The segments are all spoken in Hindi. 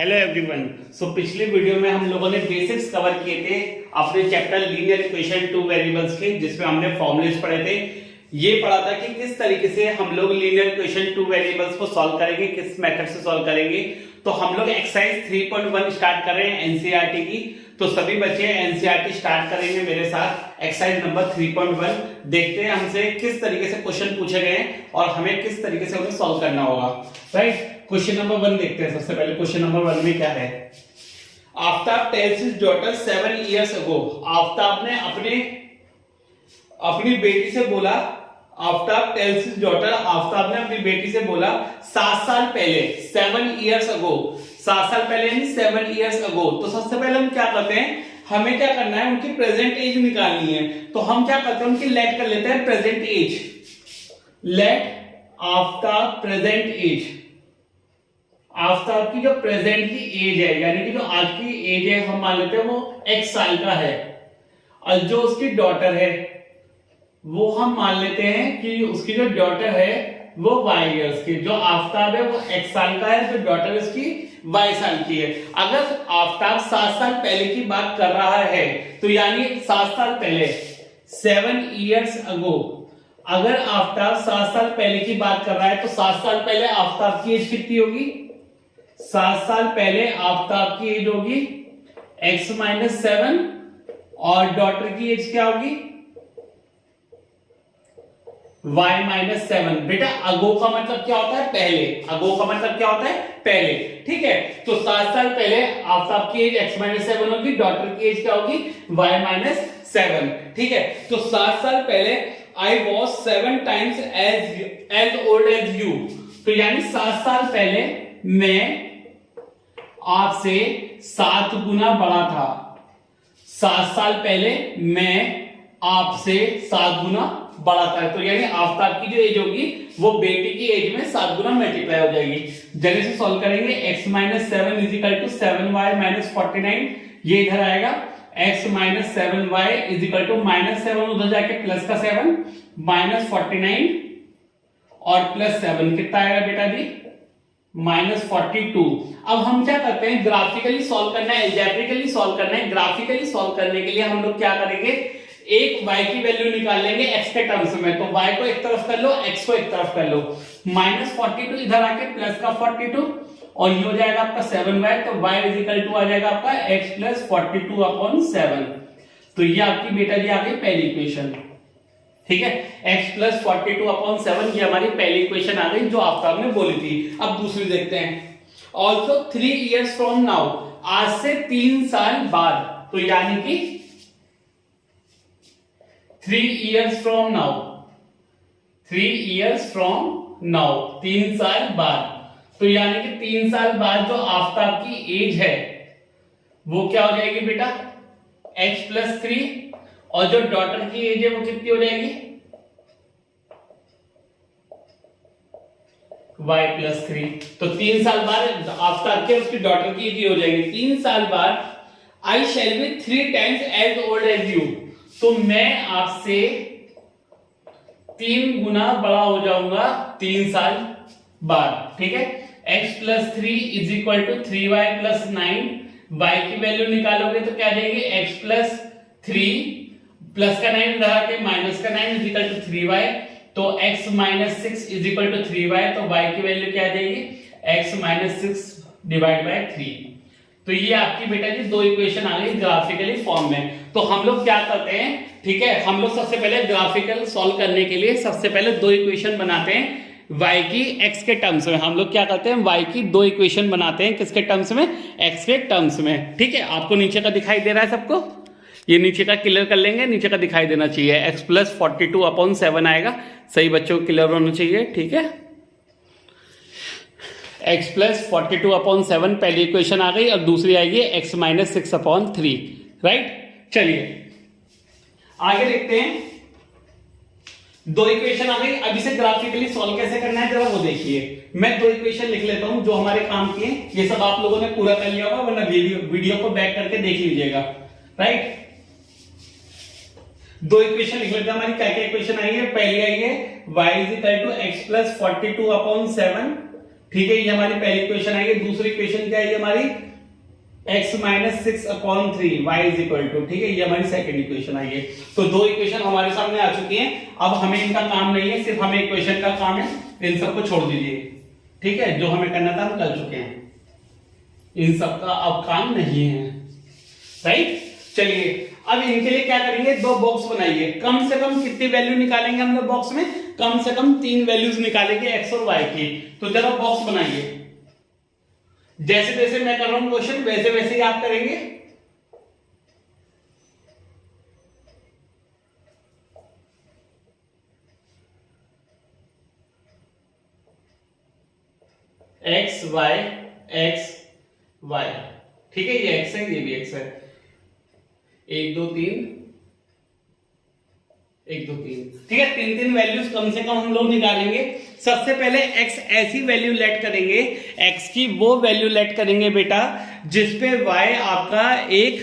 Hello everyone. पिछले वीडियो में हम लोगों ने बेसिक्स कवर किए थे अपने chapter linear equation two variables के, जिसमें हमने फॉर्मूलेस पढ़े थे। ये पढ़ा था कि किस तरीके से हम लोग लीनियर इक्वेशन टू वेरिएबल्स को सॉल्व करेंगे, किस मेथड से सॉल्व करेंगे। तो हम लोग एक्सरसाइज 3.1 स्टार्ट कर रहे हैं एनसीईआरटी की। तो सभी बच्चे एनसीईआरटी स्टार्ट करेंगे मेरे साथ। एक्सरसाइज नंबर 3.1 देखते हैं हमसे किस तरीके से क्वेश्चन पूछे गए हैं और हमें किस तरीके से उन्हें सॉल्व करना होगा। राइट, क्वेश्चन नंबर 1 देखते हैं। सबसे पहले क्वेश्चन नंबर 1 में क्या है। Aftab tales his daughter 7 years ago। Aftab ने अपनी बेटी से बोला, Aftab tales his daughter, Aftab ने अपनी बेटी से बोला 7 साल पहले, 7 years ago, 7 साल पहले यानी 7 years ago। तो सबसे पहले हम क्या करते हैं, हमें क्या करना है, उनकी प्रेजेंट एज निकालनी है। तो हम क्या करते हैं, उनकी लेट कर लेते हैं present age. Let Aftab present age, Aftab की जो प्रेजेंट की एज है यानी कि जो आज की एज है हम मान लेते हैं वो x साल का है, और जो उसकी डॉटर है वो हम मान लेते हैं कि उसकी जो डॉटर है वो y इयर्स की। जो आफ्ताब है वो x साल का है, जो डॉटर उसकी y साल की है। अगर आफ्ताब 7 साल पहले की बात कर रहा है तो यानी 7 साल पहले 7 years ago, अगर आफ्ताब 7 साल पहले की बात कर रहा है तो 7 साल पहले आफ्ताब की एज कितनी होगी, 7 साल पहले आफ्ताब की एज होगी x - 7 और डॉटर की एज क्या होगी y - 7। बेटा अगो का मतलब क्या होता है, पहले। अगो का मतलब क्या होता है, पहले। ठीक है, तो 7 साल पहले आफ्ताब की एज x - 7 होगी, डॉटर की एज क्या होगी y - 7। ठीक है, तो 7 साल पहले I was 7 times as old as you। तो यानी 7 साल पहले मैं आपसे 7 गुना बड़ा था। 7 साल पहले मैं आपसे 7 गुना बड़ा था। तो यानी आफ्ताब की जो एज होगी वो बेटी की एज में 7 गुना मल्टीप्लाई हो जाएगी। जल्दी से सॉल्व करेंगे। x - 7 = 7y - 49, ये इधर आएगा। x - 7y = -7, उधर जाके प्लस का 7 -49 और +7 कितना आएगा बेटा जी, -42। अब हम क्या करते हैं, ग्राफिकली सॉल्व करना है, एल्जेब्रिकली सॉल्व करना है। ग्राफिकली सॉल्व करने के लिए हम लोग क्या करेंगे, एक y की वैल्यू निकाल लेंगे x के टर्म्स में। तो y को एक तरफ कर लो, x को एक तरफ कर लो। -42 इधर आके प्लस का 42 और ये हो जाएगा आपका 7y। तो y = आ जाएगा आपका x + 42/7। तो ये आपकी बेटा जी आ गई पहली इक्वेशन। ठीक है, x + 42/7 ये हमारी पहली इक्वेशन आ गई जो आफ्ताब ने बोली थी। अब दूसरी देखते हैं। ऑल्सो 3 years from now, आज से 3 साल बाद। तो यानी कि 3 years from now, 3 years from now, 3 साल बाद। तो यानी कि 3 साल बाद जो आफ्ताब की एज है वो क्या हो जाएगी बेटा, x + 3, और जो डॉटर की एज है वो कितनी हो जाएगी, y + 3। तो 3 साल बाद आफ्ताब के उसकी डॉटर की एज हो जाएगी। 3 साल बाद I shall be 3 times as old as you। तो मैं आपसे 3 गुना बड़ा हो जाऊंगा 3 साल बाद। ठीक है, x + 3 = 3y + 9। y की वैल्यू निकालोगे तो क्या जाएगी, x + 3 प्लस का 9 रहा के माइनस का 9 = 3y। तो x - 6 = 3y। तो y की वैल्यू क्या आ जाएगी, x - 6 / 3। तो ये आपकी बेटा जी दो इक्वेशन आ गई ग्राफिकली फॉर्म में। तो हम लोग क्या करते हैं, ठीक है, हम लोग सबसे पहले ग्राफिकल सॉल्व करने के लिए सबसे पहले दो इक्वेशन बनाते हैं y की x के टर्म्स में। हम लोग क्या करते हैं, y की दो इक्वेशन बनाते हैं, किसके टर्म्स में, x के टर्म्स में। ठीक है, आपको नीचे का दिखाई दे रहा है सबको, ये नीचे का क्लियर कर लेंगे, नीचे का दिखाई देना चाहिए। x + 42/7 आएगा, सही बच्चों को क्लियर होना चाहिए। ठीक है, x + 42/7 पहली इक्वेशन आ गई, और दूसरी आएगी x - 6/3। राइट, चलिए आगे देखते हैं। दो इक्वेशन आ गई, अब इसे ग्राफिकली सॉल्व कैसे करना है जरा वो देखिए। मैं दो इक्वेशन लिख लेता हूं जो हमारे काम की है। ये सब आप लोगों ने पूरा कर लिया होगा, वरना वीडियो को बैक करके देख लीजिएगा। राइट, दो इक्वेशन लिख लेते हैं। हमारी क्या क्या इक्वेशन आई है, पहली आई है y = x + 42/7 ठीक है, ये हमारी पहली इक्वेशन आएगी। दूसरी इक्वेशन क्या है हमारी, x minus 6/3 y is equal to, ठीक है, ये हमारी सेकंड इक्वेशन आई है। तो दो इक्वेशन हमारे सामने आ चुकी हैं। अब हमें इनका काम नहीं है, सिर्फ हमें इक्वेशन का काम है, इन सबको छोड़ दीजिए, ठीक है, जो हमें करना था हम कर चुके हैं, इन सबका अब काम नहीं है, राइट। चलिए अब इनके लिए क्या करेंगे, दो बॉक्स बनाइए। कम से कम कितनी वैल्यू निकालेंगे हम लोग बॉक्स में, कम से कम 3 वैल्यूज निकालेंगे x और y की। तो जरा बॉक्स बनाइए, जैसे जैसे मैं कर रहा हूं क्वेश्चन वैसे वैसे ही आप करेंगे। x y x y, ठीक है, ये x है, ये भी x है। 1 2 3 1 2 3, ठीक है, 3 वैल्यूज कम से कम हम लोग निकालेंगे। सबसे पहले x ऐसी वैल्यू लेट करेंगे, x की वो वैल्यू लेट करेंगे बेटा जिसपे y आपका एक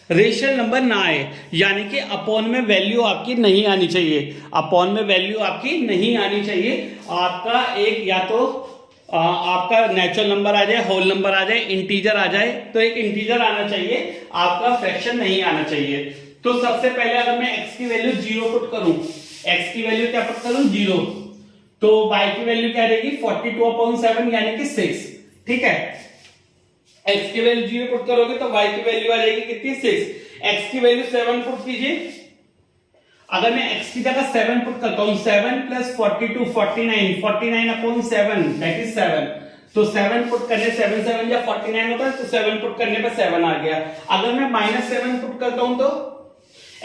रेशनल नंबर ना आए, यानी कि अपॉन में वैल्यू आपकी नहीं आनी चाहिए, अपॉन में वैल्यू आपकी नहीं आनी चाहिए। आपका एक या तो आपका नेचुरल नंबर आ जाए, होल नंबर आ जाए, इंटीजर आ जाए, तो एक इंटीजर आना चाहिए, आपका फ्रैक्शन नहीं आना चाहिए। तो सबसे पहले अगर मैं x की वैल्यू 0 पुट करूं, x की वैल्यू क्या पुट करूं 0, तो y की वैल्यू क्या रहेगी 42/7 यानी कि 6, ठीक है। x की वैल्यू 0 पुट करोगे तो y की वैल्यू आ जाएगी कितनी 6। x की वैल्यू 7 पुट कीजिए, अगर मैं x की जगह 7 पुट करता हूं, 7 प्लस 42 49/7 दैट इज 7, तो 7 पुट करने 7 7 या 49 होता है, तो 7 पुट करने पे 7 आ गया। अगर मैं -7 पुट करता हूं तो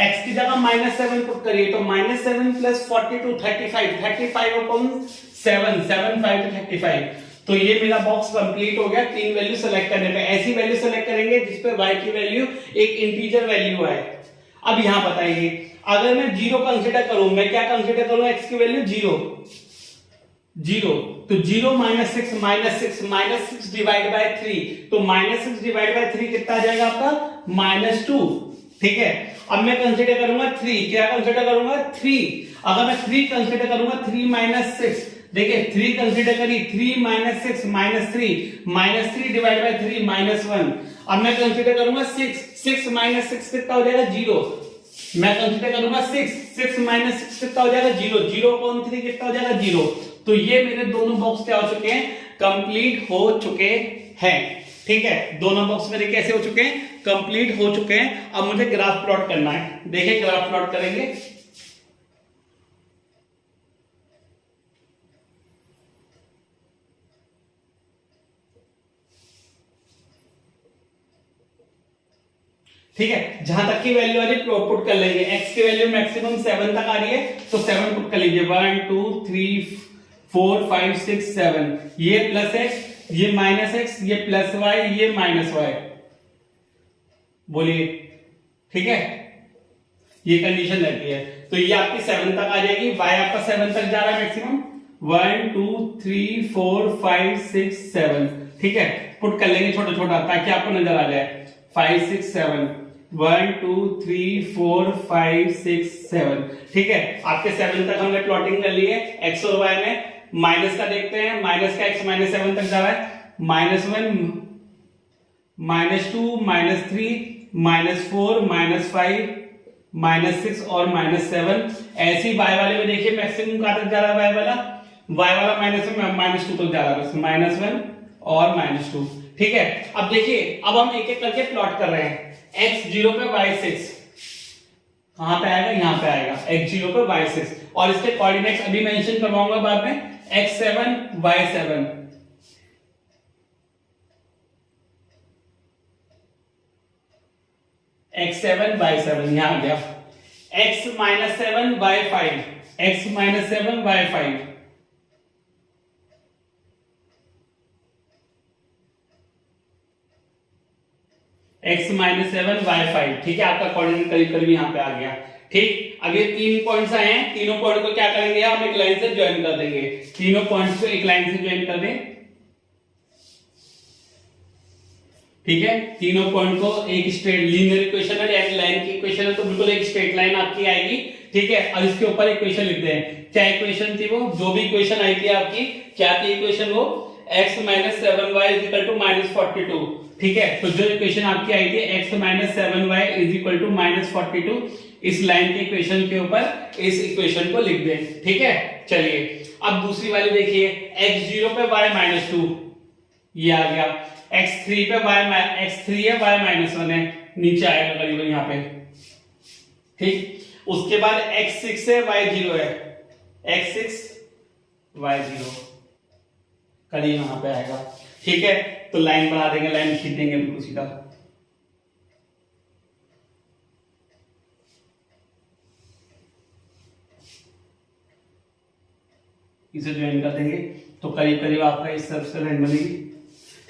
x की जगह -7 पुट करिए, तो -7 प्लस 42 35/7 7 5 35, तो ये मेरा बॉक्स कंप्लीट हो गया 3 वैल्यू सेलेक्ट करने पे। ऐसी वैल्यू सेलेक्ट करेंगे जिसपे y की वैल्यू एक इंटीजर वैल्यू आए। अब यहां बताइए, अगर मैं 0 कंसीडर करूं, मैं क्या कंसीडर करूं, x की वैल्यू 0, तो 0 -6 डिवाइड बाय 3, तो -6 डिवाइड बाय 3 कितना आ जाएगा आपका -2, ठीक है। अब मैं कंसीडर करूंगा 3, क्या कंसीडर करूंगा 3, अगर मैं 3 कंसीडर करूंगा 3 - 6, देखिए 3 कंसीडर करी, 3 - 6 -3 डिवाइड बाय 3 -1। अब मैं कंसीडर करूंगा 6 - 6 कितना हो जाएगा 0, मैं कंसीडर करूंगा 6 - 6 कितना हो जाएगा 0, 0/3 कितना हो जाएगा 0। तो ये मेरे दोनों बॉक्स क्या हो चुके हैं, कंप्लीट हो चुके हैं, ठीक है। दोनों बॉक्स मेरे कैसे हो चुके हैं, कंप्लीट हो चुके हैं। अब मुझे ग्राफ प्लॉट करना है, देखिए ग्राफ प्लॉट करेंगे। ठीक है, जहां तक की वैल्यू आ रही है पुट कर लेंगे। x की वैल्यू मैक्सिमम 7 तक आ रही है, तो 7 पुट कर लीजिए, 1 2 3 4 5 6 7, ये प्लस x, ये माइनस x, ये प्लस y, ये माइनस y, बोलिए, ठीक है, ये कंडीशन रहती है। तो ये आपकी 7 तक आ जाएगी, y आपका 7 तक जा रहा है मैक्सिमम, 1 2 3 4 5 6 7, ठीक है। पुट कर लेंगे छोटा छोटा ताकि आपको नजर आ जाए, 5 6 7, 1 2 3 4 5 6 7, ठीक है। आपके 7 तक हमने प्लॉटिंग कर ली है। x और y में माइनस का देखते हैं, माइनस का x -7 तक जा रहा है, -1 -2 -3 -4 -5 -6 और -7। ऐसे ही y वाले में देखिए मैक्सिमम कहां तक जा रहा है, y वाला -2 तक जा रहा है, बस -1 और -2, ठीक है। अब देखिए, अब हम एक एक करके प्लॉट कर रहे हैं। x 0 पे y 6 कहां पे आएगा, यहां पे आएगा, x 0 पे y 6, और इसके कोऑर्डिनेट्स अभी मेंशन करवाऊंगा बाद में, x 7 y 7, x 7 y 7, यहां आ गया, x -7 y 5, x -7 y 5, x -7 y 5, ठीक है। आपका कोऑर्डिनेट करीब करीब यहां पे आ गया, ठीक। अब ये 3 पॉइंट्स आए हैं, तीनों पॉइंट को क्या करेंगे, हम एक लाइन से ज्वाइन कर देंगे, तीनों पॉइंट्स को एक लाइन से ज्वाइन कर दें, ठीक है। तीनों पॉइंट को एक स्ट्रेट लीनियर इक्वेशन है, यानी लाइन की इक्वेशन है, तो बिल्कुल एक स्ट्रेट लाइन आपकी आएगी, ठीक है। और इसके ऊपर इक्वेशन लिखते हैं, क्या इक्वेशन थी वो, जो भी इक्वेशन आई थी आपकी, क्या थी इक्वेशन वो, x minus 7y is equal to -42। ठीक है, तो जो इक्वेशन आपकी आई थी x minus 7y is equal to -42, इस लाइन के इक्वेशन के ऊपर इस इक्वेशन को लिख दें। ठीक है, चलिए अब दूसरी वाली देखिए, x0 पे y -2 ये आ गया, x3 पे x3 है y -1 है, नीचे आएगा करीबन यहाँ पे। ठीक, उसके बाद x6 है y0 है, x6 y0 करीब यहाँ पे आएगा। ठीक है, तो लाइन बना देंगे, लाइन खींच देंगे बिल्कुल सीधा। इसे ज्वाइन कर देंगे तो करीब करीब आपका इस तरफ से लाइन बनेगी।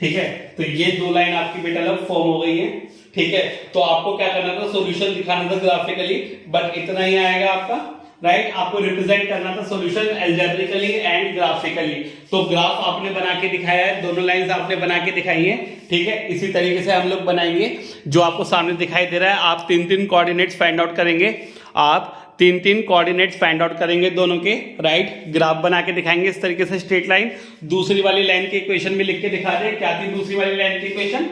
ठीक है, तो ये दो लाइन आपकी बेटा लोग फॉर्म हो गई है। ठीक है, तो आपको क्या करना था, सॉल्यूशन दिखाना था ग्राफिकली, बट इतना ही आएगा आपका। राइट, आपको रिप्रेजेंट करना था सॉल्यूशन एल्जेब्रिकली एंड ग्राफिकली। तो ग्राफ आपने बना के दिखाया है, दोनों लाइंस आपने बना के दिखाई है। ठीक है, इसी तरीके से हम लोग बनाएंगे जो आपको सामने दिखाई दे रहा है। आप 3-3 कोऑर्डिनेट्स फाइंड आउट करेंगे, आप 3-3 कोऑर्डिनेट्स फाइंड आउट करेंगे दोनों के। राइट, ग्राफ बना के दिखाएंगे इस तरीके से स्ट्रेट लाइन। दूसरी वाली लाइन की इक्वेशन भी लिख के दिखा दें। क्या थी दूसरी वाली लाइन की इक्वेशन?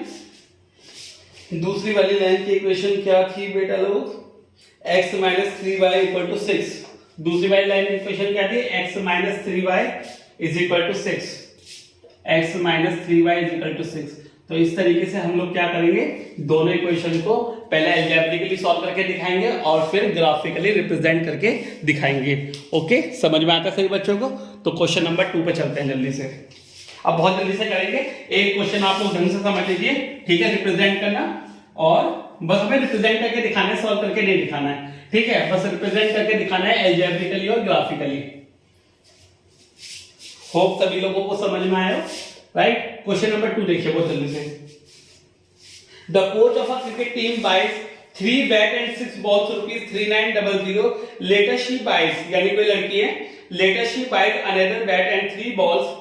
दूसरी वाली लाइन की इक्वेशन क्या थी बेटा लोग? x minus 3y equal to 6। दूसरी वाली लाइन की इक्वेशन क्या थी? x minus 3y is equal to 6। x minus 3y is equal to 6। तो इस तरीके से हम लोग क्या करेंगे, दोनों इक्वेशन को पहले अलजेब्रिकली सॉल्व करके दिखाएंगे और फिर ग्राफिकली रिप्रेजेंट करके दिखाएंगे। ओके, समझ में आता है सभी बच्चों को? तो क्वेश्चन नंबर 2 पे चलते हैं जल्दी से। अब बहुत जल्दी से करेंगे, एक क्वेश्चन आप लोग ढंग से समझ लीजिए। ठीक है, रिप्रेजेंट करना, और बस हमें रिप्रेजेंट करके दिखाना है, सॉल्व करके नहीं दिखाना है। ठीक है, बस रिप्रेजेंट करके दिखाना है अलजेब्रिकली और ग्राफिकली। होप सभी लोगों को समझ में आया। राइट, क्वेश्चन नंबर 2 देखिए बहुत जल्दी से। The coach of a cricket team buys 3 bat and 6 balls ₹3900। Later she buys, यानी कोई लड़की है, later she buys another bat and 3 balls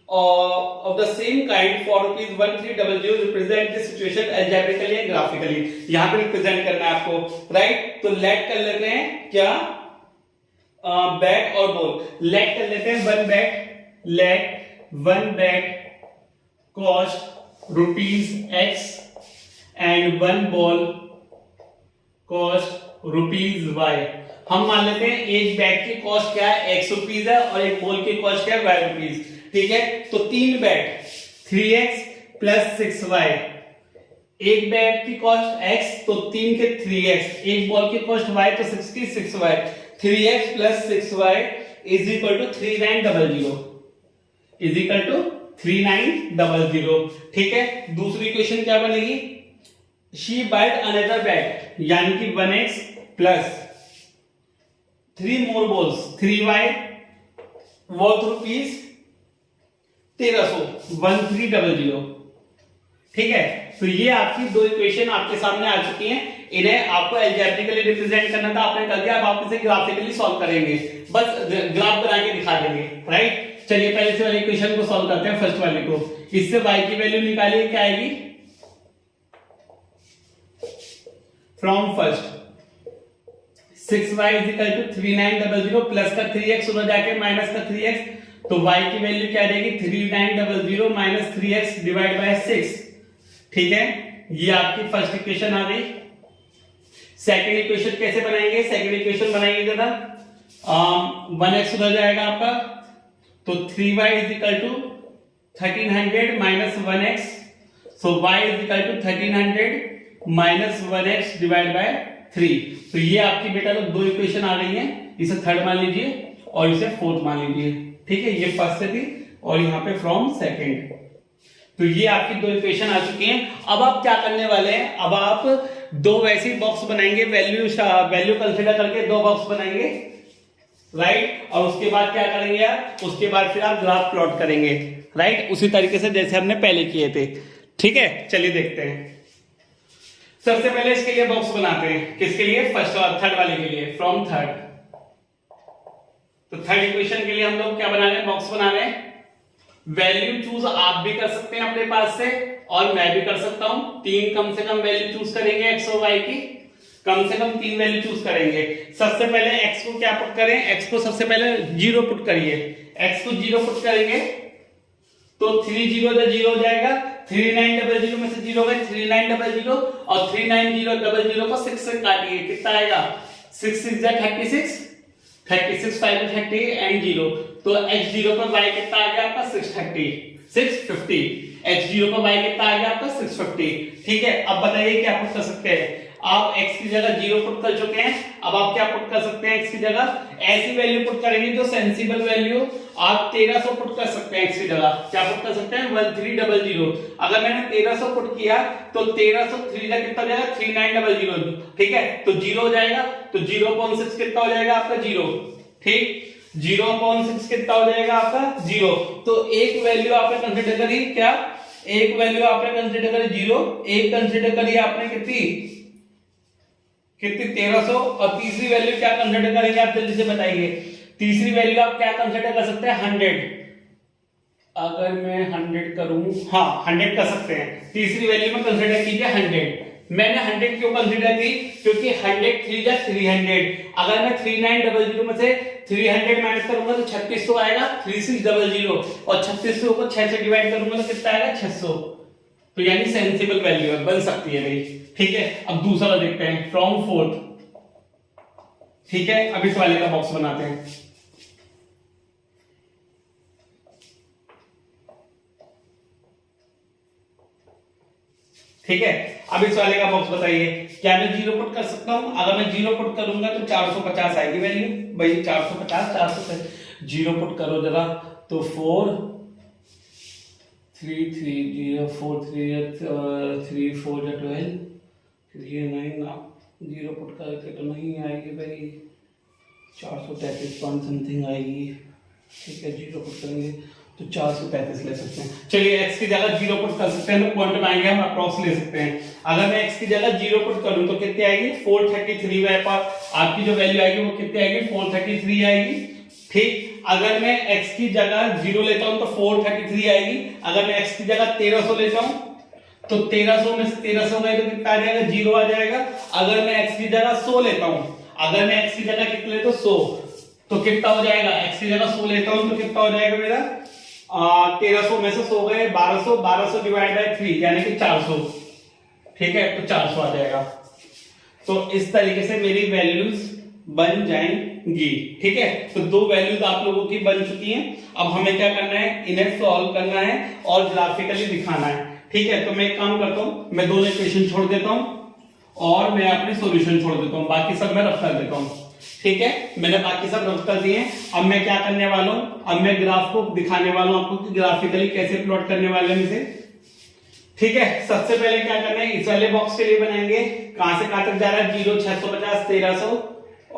of the same kind for ₹1300। represent this situation algebraically and graphically। यहां पे रिप्रेजेंट करना है आपको। राइट, तो लेट कर लेते हैं क्या, बैट और बॉल। लेट कर लेते हैं 1 bat, let 1 bat cost ₹X and 1 ball cost ₹Y। हम मान लेते हैं एक बैट की कॉस्ट क्या है, ₹X है, और एक बॉल की कॉस्ट क्या है, ₹Y। ठीक है, तो 3 बैट 3x प्लस 6y। एक बैट की कॉस्ट x, तो 3 के 3x, एक बॉल की कॉस्ट y, तो 6 की 6y। 3x plus 6y is equal to 3900 is equal to 3900। ठीक है, दूसरी इक्वेशन क्या बनेगी, शी बाइड अनदर बैट, यानी कि 1x प्लस 3 मोर बॉल्स 3y वर्थ ₹1300। ठीक है, तो ये आपकी दो इक्वेशन आपके सामने आ चुकी हैं। इन्हें आपको अलजेब्रिकली रिप्रेजेंट करना था, आपने कर दिया। अब आप इसे ग्राफिकली सॉल्व करेंगे, बस ग्राफ बना के दिखा देंगे। राइट, चलिए पहले से वाली इक्वेशन को सॉल्व करते हैं, फर्स्ट वाले को। इससे y की वैल्यू निकालिए, क्या आएगी, from first 6y is equal to 3900 plus का 3x उधर जाके माइनस का 3x, तो y की वैल्यू क्या रहेगी, 3900 माइनस 3x डिवाइड बाय 6। ठीक है, ये आपकी फर्स्ट इक्वेशन आ गई। सेकंड इक्वेशन कैसे बनाएंगे, सेकंड इक्वेशन बनाएंगे जरा, 1x उधर जाएगा आपका, तो 3y is equal to 1300 minus 1x, so y is equal to 1300 minus 1x divide by 3। तो ये आपकी बेटा लोग दो इक्वेशन आ गई हैं, इसे थर्ड मान लीजिए और इसे फोर्थ मान लीजिए। ठीक है, ये फर्स्ट से थी और यहाँ पे फ्रॉम सेकंड। तो ये आपकी दो इक्वेशन आ चुकी हैं। अब आप क्या करने वाले हैं, अब आप दो वैसे बॉक्स बनाएंगे, वैल्यू कंसीडर करके दो बॉक्स बनाएंगे। राइट, और उसके बाद क्या करेंगे आप, उसके बाद फिर आप ग्राफ प्लॉट करेंगे। राइट, उसी तरीके से जैसे हमने पहले किए थे। ठीक है, चलिए देखते हैं। सबसे पहले इसके लिए बॉक्स बनाते हैं, किसके लिए, फर्स्ट और थर्ड वाले के लिए, फ्रॉम थर्ड। तो थर्ड इक्वेशन के लिए हम लोग क्या बना रहे हैं, बॉक्स बना रहे हैं। वैल्यू चूज आप भी कर सकते हैं अपने पास से, और मैं भी कर सकता हूं। 3 कम से कम वैल्यू चूज करेंगे x और y की, कम से कम 3 वैल्यू चूज करेंगे। सबसे पहले x को क्या पुट करें, x को सबसे पहले 0 पुट करिए। x को 0 पुट करेंगे तो 30 हो जाएगा, 3900 में से 0 गए 3900 और 3900 को 6 से काटिए, कितना आएगा 6 6 36, 36 5 30 एंड 0, तो x0 पर y कितना आ गया आपका 650, x0 पर y कितना आ गया आपका 650। ठीक है, अब बताइए क्या पुट कर सकते हैं आप, x की जगह 0 पुट कर चुके हैं, अब आप क्या पुट कर सकते हैं x की जगह, ऐसी वैल्यू पुट करेंगे जो सेंसिबल वैल्यू, आप 1300 पुट कर सकते हैं x की जगह, क्या पुट कर सकते हैं 1300। अगर मैंने 1300 पुट किया तो 1300 3 का कितना हो जाएगा 3900, ठीक है, तो 0 हो जाएगा, तो 0.6 कितना हो जाएगा आपका 0, ठीक, 0.6 कितना हो जाएगा आपका 0। तो एक वैल्यू आपने कंसीडर करी, क्या एक वैल्यू आपने कंसीडर करी 0, एक कंसीडर करी आपने कितनी 1300, और तीसरी वैल्यू क्या कंसीडर करेंगे आप जल्दी से बताइए, तीसरी वैल्यू आप क्या कंसीडर कर सकते हैं 100, अगर मैं 100 करूं, हाँ 100 कर सकते हैं, तीसरी वैल्यू में कंसीडर कीजिए 100। मैंने 100 क्यों कंसीडर की, क्योंकि 100 3 जा 300, अगर मैं 3900 में से 300 माइनस करूंगा तो 3600 आएगा, 3600, और 3600 को 6 से डिवाइड करूंगा तो कितना आएगा 600, तो यानी सेंसिबल वैल्यू बन सकती है भाई। ठीक है, अब दूसरा देखते हैं फ्रॉम 4th। ठीक है, अब इस वाले का बॉक्स बनाते हैं। ठीक है, अब इस वाले का बॉक्स बताइए, क्या मैं 0 पुट कर सकता हूं, अगर मैं 0 पुट करूंगा तो 450 आएगी वैल्यू, भाई 450 400 0 पुट करो जरा, तो 4 3 3 0 4 3 3 4 12 3 9 0 पुट करके तो नहीं आएगी भाई, 433 पॉइंट समथिंग आएगी। ठीक है, 0 पुट करेंगे तो 433 ले सकते हैं। चलिए x की जगह 0 पुट कर सकते हैं तो पॉइंट में आएंगे, हम अप्रॉक्स ले सकते हैं। अगर मैं x की जगह 0 पुट करूं तो कितनी आएगी 433, आपकी जो वैल्यू आएगी वो कितनी आएगी 433 आएगी। ठीक, अगर मैं x की जगह 0 लेता हूं तो 433 आएगी, अगर मैं x की जगह 1300 लेता हूं तो 1300 में से 1300 गए तो कितना आ जाएगा 0 आ जाएगा। अगर मैं x की जगह 100 लेता हूं, अगर मैं x की जगह कितना लेता हूं 100 तो कितना हो जाएगा, x की जगह 100 लेता हूं तो कितना हो जाएगा मेरा 1300 में से 100 गए 1200, 1200 डिवाइड बाय 3 यानी कि 400। ठीक है, तो 400 आ जाएगा। तो इस तरीके से मेरी वैल्यूज बन जाएंगी। ठीक है, तो दो वैल्यूज आप लोगों की बन चुकी हैं। अब हमें क्या करना है, इन्हें सॉल्व करना है और ग्राफिकली दिखाना है। ठीक है, तो मैं एक काम करता हूं, मैं दोनों इक्वेशन छोड़ देता हूं और मैं अपने सॉल्यूशन छोड़ देता हूं, बाकी सब मैं रफ कर देता हूं। ठीक है, मैंने बाकी सब रफ कर दिए। अब मैं क्या करने वाला हूं, अब मैं ग्राफ को दिखाने वाला हूं आपको कि ग्राफिकली कैसे प्लॉट करने वाले हैं इसे। ठीक है, सबसे पहले क्या करना है, इस वाले बॉक्स के लिए बनाएंगे, कहां से कहां तक जा रहा है 0 650 1300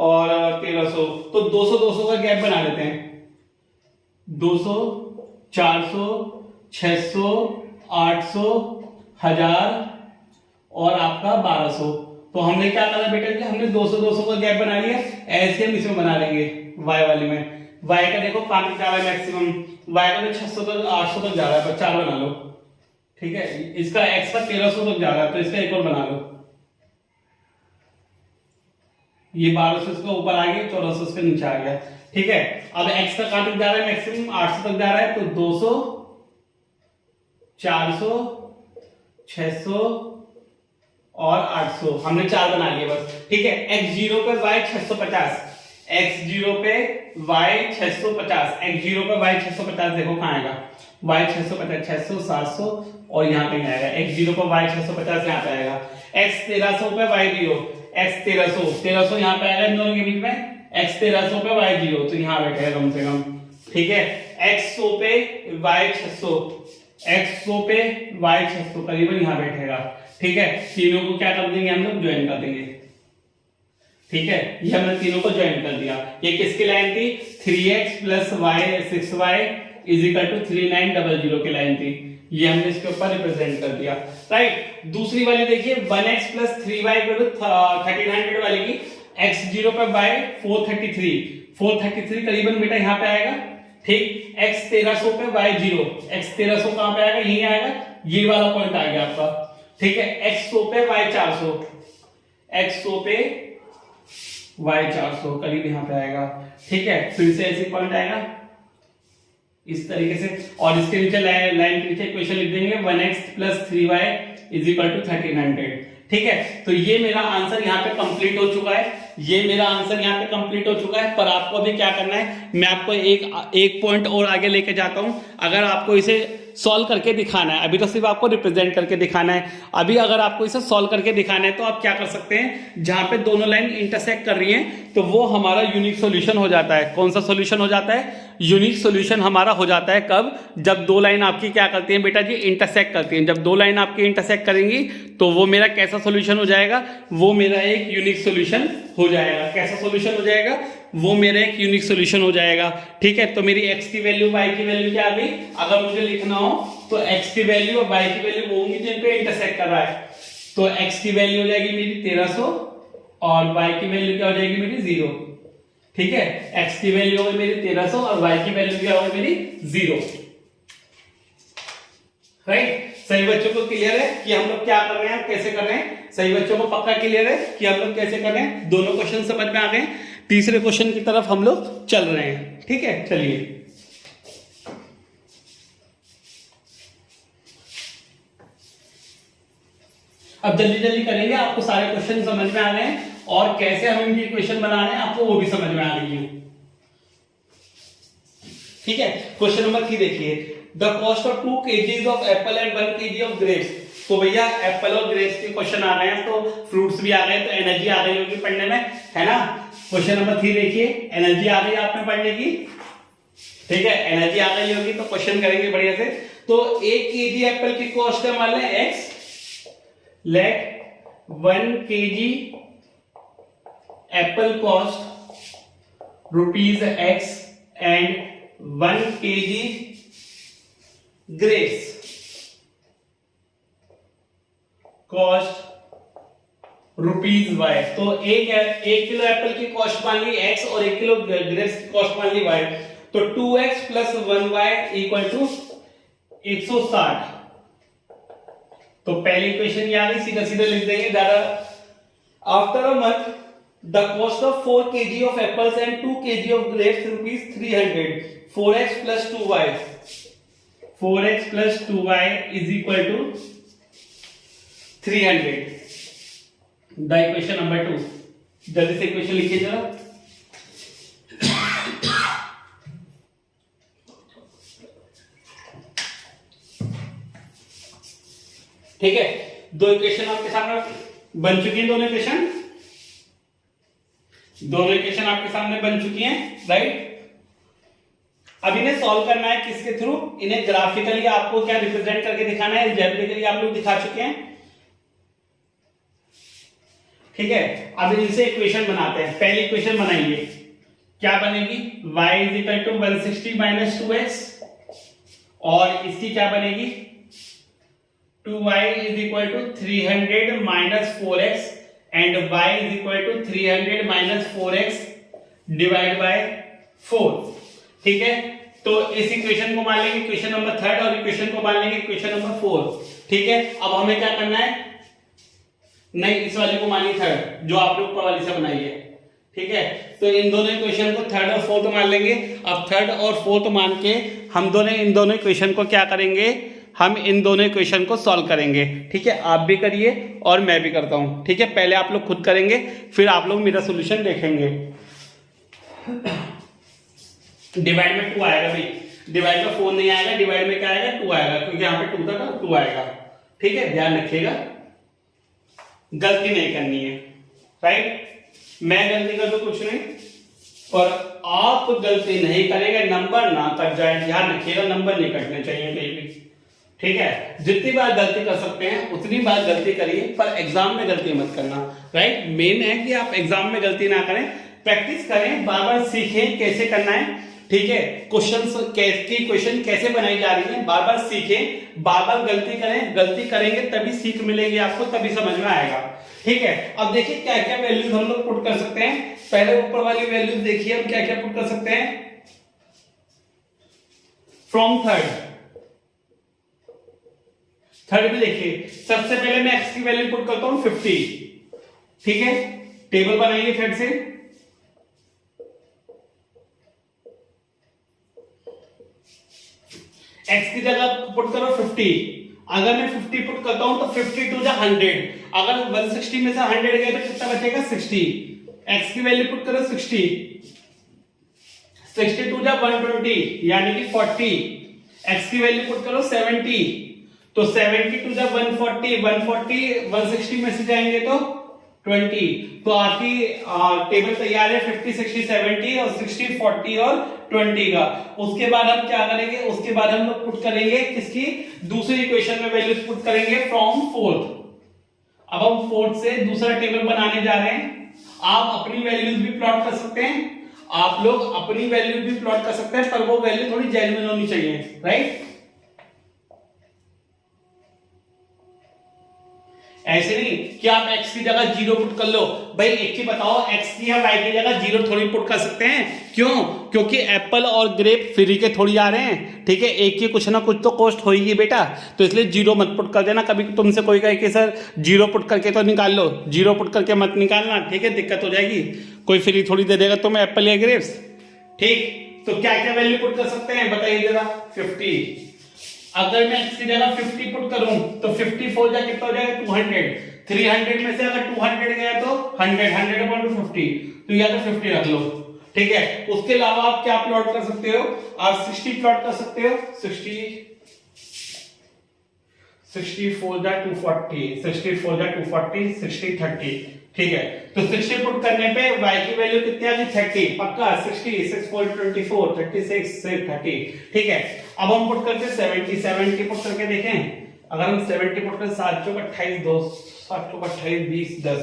और 1300, तो 200 200 का गैप बना लेते हैं। 200 400 600 800 1000 और आपका 1200। तो हमने क्या करा बेटा कि हमने 200 200 का गैप बना लिया, ऐसे हम इसमें बना लेंगे y वाले में। y का देखो काफी जा रहा है मैक्सिमम, y का 600 तक 800 तक जा रहा है, पर 4 बना लो। ठीक है, इसका x का 1300 तक जा रहा है तो इसका एक और बना लो, ये 1200 इसका ऊपर आ गया, 1400 इसके नीचे आ गया। ठीक है, अब x का कहां तक जा रहा है मैक्सिमम 800 तक जा रहा है, तो 200 400 600 और 800 हमने 4 बना लिए बस। ठीक है, x0 पे y 650, x0 पे y 650, x0 पे y 650 देखो कहां आएगा, y 650 600 700 और यहाँ पे आएगा, x0 पे y 650 यहाँ पे आएगा, x 1300 पे y0, x 1300 यहाँ पे आएगा इन दोनों के बीच में, x 1300 पे y0 तो यहाँ बैठेगा कम से कम। ठीक है, x 100 पे y 600, x 100 पे y 600 करीबन यहाँ बैठेगा। ठीक है, तीनों को क्या कर देंगे हम लोग, ज्वाइन कर देंगे। ठीक है, ये हमने तीनों को ज्वाइन कर दिया। ये किसकी लाइन थी, 3x plus y 6y is equal to 3900 की लाइन थी, ये हमने इसके ऊपर रिप्रेजेंट कर दिया। राइट, दूसरी वाली देखिए 1x प्लस 3y 1300 वाली की, x0 पे y 433 करीबन बेटा यहाँ पे आएगा। ठीक, x 1300 पे y0, x 1300 कहां पे आएगा, यही आएगा, ये वाला पॉइंट आ गया आपका। ठीक है, x 100 पे y 400, x 100 पे y 400 करीब यहाँ पे आएगा। ठीक है, फिर से ऐसे पॉइंट आएगा, इस तरीके से, और इसके नीचे लाइन के नीचे इक्वेशन लिख देंगे 1x + 3y = 1300। ठीक है, तो ये मेरा आंसर यहाँ पे कंप्लीट हो चुका है, ये मेरा आंसर यहाँ पे कंप्लीट हो चुका है। पर आपको अभी क्या करना है, मैं आपको एक पॉइंट और आगे लेके जाता हूं। अगर आपको इसे सॉल्व करके दिखाना है, अभी तो सिर्फ आपको रिप्रेजेंट करके दिखाना है, अभी अगर आपको इसे सॉल्व करके दिखाना है तो आप क्या कर सकते हैं, जहां पे दोनों लाइन इंटरसेक्ट कर रही हैं तो वो हमारा यूनिक सॉल्यूशन हो जाता है। कौन सा सॉल्यूशन हो जाता है, यूनिक सॉल्यूशन हमारा हो जाता है कब, जब दो लाइन आपकी क्या करती हैं बेटा जी, इंटरसेक्ट करती हैं। जब दो लाइन आपकी इंटरसेक्ट करेंगी तो वो मेरा कैसा सॉल्यूशन हो जाएगा, वो मेरा एक यूनिक सॉल्यूशन हो जाएगा। कैसा सॉल्यूशन हो जाएगा, वो मेरा एक यूनिक सॉल्यूशन हो जाएगा। ठीक है, तो मेरी x की वैल्यू y की वैल्यू क्या आ गई, अगर मुझे लिखना हो तो x की वैल्यू और y की वैल्यू वो होंगी जिन पे इंटरसेक्ट कर रहा है। तो x की वैल्यू हो जाएगी मेरी 1300 और y की वैल्यू क्या हो जाएगी मेरी 0। ठीक है, x की वैल्यू हो गई मेरी 1300 और y की वैल्यू क्या हो गई मेरी 0। राइट, सही बच्चों को क्लियर है कि हम लोग क्या कर रहे हैं, कैसे कर रहे हैं? सही बच्चों को पक्का क्लियर है कि हम लोग कैसे कर रहे हैं? दोनों क्वेश्चन समझ में आ गए। तीसरे क्वेश्चन की तरफ हम लोग चल रहे हैं। ठीक है, चलिए अब जल्दी जल्दी करेंगे, आपको सारे क्वेश्चन समझ में आ गए हैं और कैसे हम इनके इक्वेशन बनाने हैं आपको वो भी समझ में आ गई है। ठीक है, क्वेश्चन नंबर 3 देखिए, the cost of 2 kg of Apple and 1 kg of grapes. तो भैया एप्पल और ग्रेप्स के क्वेश्चन आ गए हैं, तो फ्रूट्स भी आ गए, तो एनर्जी आ गई होगी पढ़ने में, है ना। क्वेश्चन नंबर 3 देखिए, एनर्जी आ गई आपने पढ़ने की। ठीक है, एनर्जी आ गई होगी तो क्वेश्चन करेंगे बढ़िया से। तो 1 kg एप्पल की कॉस्ट है मान लें x, let 1 kg apple cost ₹x and 1 kg grapes cost ₹y। तो एक किलो एप्पल की कॉस्ट मान ली x और 1 किलो ग्रेप्स की कॉस्ट मान ली y। तो 2x + 1y = 160। तो पहली इक्वेशन ये आ गई, सीधा सीधा लिख देंगे दादा। After a month the cost of 4 kg of apples and 2 kg of grapes ₹300। 4x + 2y 4x + 2y = 300। The equation number 2, जल्दी से इक्वेशन लिखिए जरा। ठीक है, दो इक्वेशन आपके सामने बन चुकी हैं, दोनों इक्वेशन आपके सामने बन चुकी हैं, राइट। अब इन्हें सॉल्व करना है किसके थ्रू, इन्हें ग्राफिकली आपको क्या रिप्रेजेंट करके दिखाना है, अलजेब्रिकली आप लोग दिखा चुके हैं। ठीक है, अब इनसे इक्वेशन बनाते हैं। पहली इक्वेशन बनाइए, क्या बनेगी, y = 160 - 2x, और इसकी क्या बनेगी 2y = 300 - 4x and y = 300 - 4x / 4। ठीक है, तो इस इक्वेशन को मान लेंगे इक्वेशन नंबर 3 और इक्वेशन को मान लेंगे इक्वेशन नंबर 4। ठीक है, अब हमें क्या करना है, नहीं इस वाले को मानिए 3rd, जो आपने ऊपर वाली से बनाई है। ठीक है, तो इन दोनों इक्वेशन को 3rd और 4th मान लेंगे। अब 3rd और 4th मान के हम इन दोनों इक्वेशन को क्या करेंगे, हम इन दोनों इक्वेशन को सॉल्व करेंगे। ठीक है, आप भी करिए और मैं भी करता हूं। ठीक है, पहले आप लोग खुद करेंगे, फिर आप लोग मेरा सॉल्यूशन देखेंगे। डिवाइड में 2 आएगा भाई, डिवाइड में 4 नहीं आएगा, डिवाइड में क्या आएगा 2 आएगा, क्योंकि यहाँ पे 2 था 2 आएगा। ठीक है, ध्यान रखिएगा, गलती नहीं करनी है, राइट। मैं गलती कर दूं कुछ नहीं, पर आप गलती नहीं करेंगे, नंबर ना कट जाए। ध्यान रखिएगा, नंबर नहीं कटने चाहिए कहीं भी। ठीक है, जितनी बार गलती कर सकते हैं उतनी बार गलती करिए, पर एग्जाम में गलती मत करना, राइट। मेन है कि आप एग्जाम में गलती ना करें, प्रैक्टिस करें, बार बार सीखें कैसे करना है। ठीक है, क्वेश्चन कैसे बनाई जा रही है, बार बार सीखें, बार बार गलती करें, गलती करेंगे तभी सीख मिलेगी आपको, तभी समझ में आएगा। ठीक है, अब देखिए क्या क्या वैल्यूज हम लोग पुट कर सकते हैं। पहले ऊपर वाली वैल्यूज देखिए, हम क्या क्या पुट कर सकते हैं। फ्रॉम 3rd भी देखिए, सबसे पहले मैं x की वैल्यू पुट करता हूं 50। ठीक है, टेबल बनाइए फिर से। x की जगह पुट करो 50, अगर मैं 50 पुट करता हूं तो 50 टू 100, अगर 160 में से 100 गए तो कितना बचेगा 60, x की वैल्यू पुट करो 60, 60 टू 120 यानी कि 40, x की वैल्यू पुट करो 70, तो 70 टू 140, 140 160 में से जाएंगे तो 20, तो आपकी टेबल तैयार है 50 60 70 और 60 40 और 20 का। उसके बाद हम क्या करेंगे, उसके बाद हम लोग पुट करेंगे किसकी, दूसरी इक्वेशन में वैल्यूज पुट करेंगे फ्रॉम फोर्थ। अब हम फोर्थ से दूसरा टेबल बनाने जा रहे हैं। आप अपनी वैल्यूज भी प्लॉट कर सकते हैं, आप लोग अपनी वैल्यूज भी प्लॉट कर सकते हैं, पर वो वैल्यू थोड़ी जेन्युइन होनी चाहिए, राइट। ऐसे नहीं कि आप x की जगह 0 पुट कर लो। भाई एक चीज बताओ, x की या y की जगह 0 थोड़ी पुट कर सकते हैं, क्यों? क्योंकि एप्पल और ग्रेप फ्री के थोड़ी आ रहे हैं, ठीक है, एक की कुछ ना कुछ तो कॉस्ट होगी बेटा, तो इसलिए 0 मत पुट कर देना। कभी तुमसे कोई कहे कि सर 0 पुट करके तो निकाल लो, 0 पुट करके मत निकालना, ठीक है, दिक्कत हो जाएगी, कोई फ्री थोड़ी दे देगा तुम्हें एप्पल या ग्रेप्स, ठीक। तो क्या क्या वैल्यू पुट कर सकते हैं बताइए जरा। 50, अगर मैं x की जगह 50 पुट करूं तो 54 जा कितना हो जाएगा 200, 300 में से अगर 200 गया तो 100, 100 अपॉन 50, तो या तो 50 रख लो, ठीक है। उसके अलावा आप क्या प्लॉट कर सकते हो, आप 60 प्लॉट कर सकते हो, 64 जा 240, 64 जा 240, 60 30, ठीक है। तो 60 पुट करने पे y की वैल्यू कितनी आ गई 30, पक्का 60, 6 4 24, 36 से 30, ठीक है। अब हम पुट करते 70, 70 पुट करके देखें, अगर हम 70 पुट करें 7 चौक 28, 2 7 चौक 28 20 10,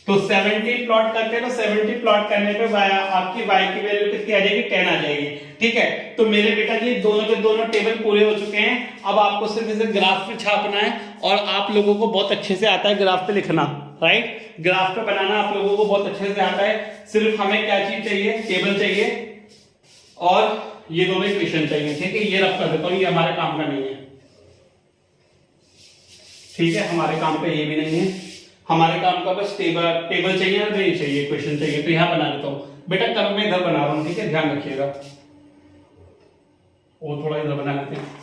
तो 70 प्लॉट करते हैं, तो 70 प्लॉट करने पे आपकी y की वैल्यू कितनी आ जाएगी 10 आ जाएगी, ठीक है। तो मेरे बेटा जी दोनों के दोनों टेबल पूरे हो चुके हैं। अब आपको सिर्फ इसे ग्राफ पे छापना है, और आप लोगों को बहुत अच्छे से आता है ग्राफ पे लिखना, राइट, ग्राफ पे बनाना आप लोगों को बहुत अच्छे से आता है। सिर्फ हमें क्या चीज चाहिए, टेबल चाहिए और ये दोनों इक्वेशन चाहिए, ठीक है। ये रख कर देता हूं, ये हमारे काम का नहीं है, ठीक है, हमारे काम का ये भी नहीं है, हमारे काम का बस टेबल चाहिए और नहीं चाहिए, इक्वेशन चाहिए। तो यहां बना देता हूं बेटा, कर्व में इधर बना रहा हूं, ठीक है, ध्यान रखिएगा, वो थोड़ा इधर बना लेते हैं।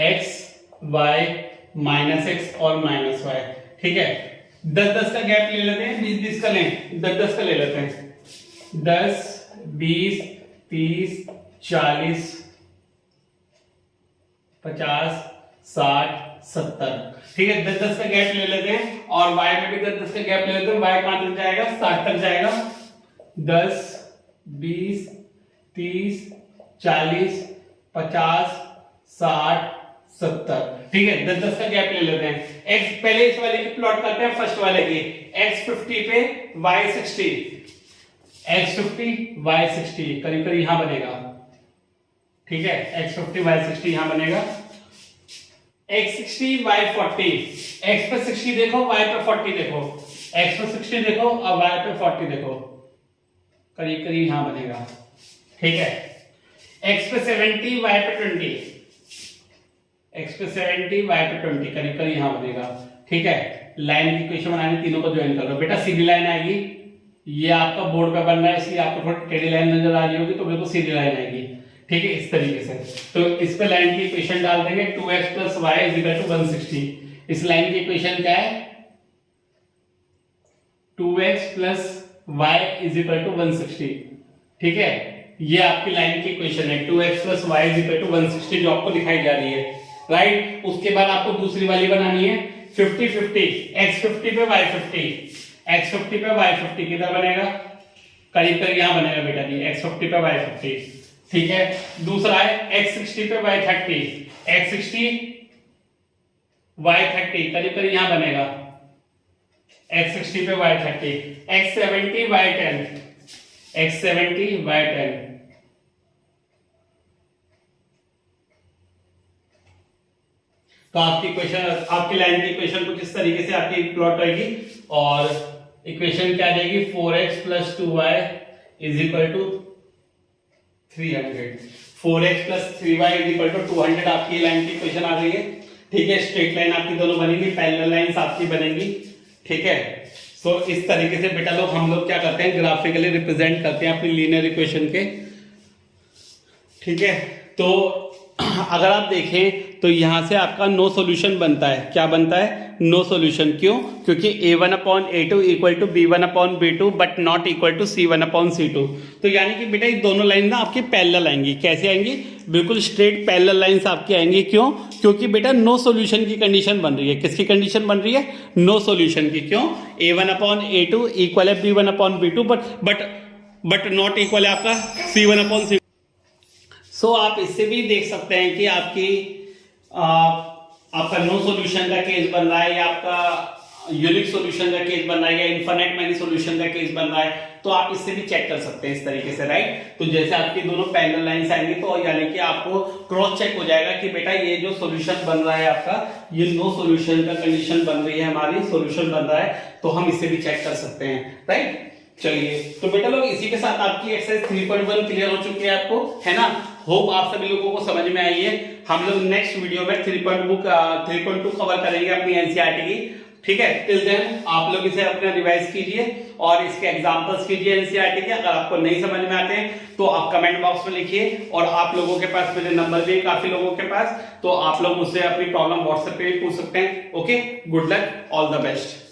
x y माइनस एक्स और माइनस वाई, ठीक है। 10-10 का गैप ले लेते हैं, 20-20 का लें, 10-10 का ले लेते हैं, 10 20 30 40 50 60 70, ठीक है। 10-10 का गैप ले लेते हैं, और y में भी 10-10 का गैप ले लेते हैं। y कहां तक जाएगा 60 तक जाएगा, 10 20 30 40 50 60 70, ठीक है। 10-10 का गैप ले लेते हैं। x पहले इस वाले की प्लॉट करते हैं, फर्स्ट वाले की, x 50 पे y 60, x 50 y 60 करीब करीब यहां बनेगा, ठीक है, x 50 y 60 यहां बनेगा, x 60 y 40, x पे 60 देखो y पे 40 देखो, x पे 60 देखो और y पे 40 देखो, करीब करीब यहां बनेगा, ठीक है। x पे 70 y पे 20, x पे 70 y पे 20 करीब करीब यहां बनेगा, ठीक है। लाइन की इक्वेशन बनाने तीनों को ज्वाइन कर लो बेटा, सीधी लाइन आएगी, ये आपका बोर्ड पे बन रहा है इसलिए आपको थोड़ी टेढ़ी लाइन नजर आ रही होगी, तो बिल्कुल सीधी लाइन आएगी, ठीक है, इस तरीके से। तो इस पे लाइन की इक्वेशन डाल देंगे, 2x + y = 160। इस लाइन की इक्वेशन क्या है, 2x + y = 160, ठीक है। ये आपकी लाइन की इक्वेशन है, 2x + y = 160, जो आपको दिखाई जा रही है, राइट। उसके बाद आपको दूसरी वाली बनानी है 50-50, x 50 पे y 50, x 50 पे y 50 किधर बनेगा, करीब करीब यहां बनेगा बेटा जी, x 50 पे y 50, ठीक है। दूसरा है x 60 पे y 30, x 60 y 30 करीब करीब यहां बनेगा, x 60 पे y 30, x 70 y 10, x 70 y 10, तो आपकी इक्वेशन, आपकी लाइन की इक्वेशन कुछ इस तरीके से आपकी प्लॉट रहेगी, और इक्वेशन क्या आ जाएगी 4x + 2y = 300, 4x + 3y = 200 आपकी लाइन की इक्वेशन आ गई है, ठीक है। स्ट्रेट लाइन आपकी दोनों बनेगी, पैरेलल लाइंस आपकी बनेगी, ठीक है। सो इस तरीके से बेटा लोग हम लोग क्या करते हैं, ग्राफिकली रिप्रेजेंट करते हैं अपनी लीनियर इक्वेशन के। ठीक है, तो अगर आप देखें तो यहां से आपका नो सॉल्यूशन बनता है। क्या बनता है? No solution. क्यों? क्योंकि a1/a2 equal to b1/b2 but not equal to c1/c2। तो यानी कि बेटा ये दोनों लाइन ना आपकी पैरेलल आएंगी। कैसे आएंगी? बिल्कुल स्ट्रेट पैरेलल लाइंस आपकी आएंगी। क्यों? क्योंकि बेटा नो सॉल्यूशन की कंडीशन बन रही है। किसकी कंडीशन बन रही है? नो सॉल्यूशन की। क्यों? a1/a2 इक्वल है b1/b2 बट नॉट इक्वल है आपका c1/c2। सो आप इससे भी देख सकते हैं कि आपका नो सॉल्यूशन का केस बन रहा है या आपका यूनिक सॉल्यूशन का केस बन रहा है या इनफाइनाइट मैनी सॉल्यूशन का केस बन रहा है। तो आप इससे भी चेक कर सकते हैं इस तरीके से, राइट। तो जैसे आपकी दोनों पैरेलल लाइंस आएंगी तो यानी कि आपको क्रॉस चेक हो जाएगा कि बेटा ये जो सॉल्यूशन बन रहा है आपका, ये नो सॉल्यूशन का कंडीशन बन रही है, हमारी सॉल्यूशन बन रहा है। तो हम इससे भी चेक कर सकते हैं, राइट। चलिए, तो बेटा लोग इसी के साथ आपकी एक्सरसाइज 3.1 क्लियर हो चुकी है आपको, है ना। होप आप सभी लोगों को समझ में आई है। हम लोग नेक्स्ट वीडियो में 3.2 कवर करेंगे अपनी एनसीईआरटी की। ठीक है, टिल देन आप लोग इसे अपना रिवाइज कीजिए और इसके एग्जांपल्स कीजिए एनसीईआरटी के। अगर आपको नहीं समझ में आते हैं तो आप कमेंट बॉक्स में लिखिए, और आप लोगों के पास मेरे नंबर भी है काफी लोगों के पास, तो आप लोग मुझसे अपनी प्रॉब्लम व्हाट्सएप पे भी पूछ सकते हैं। Okay, good luck, all the best.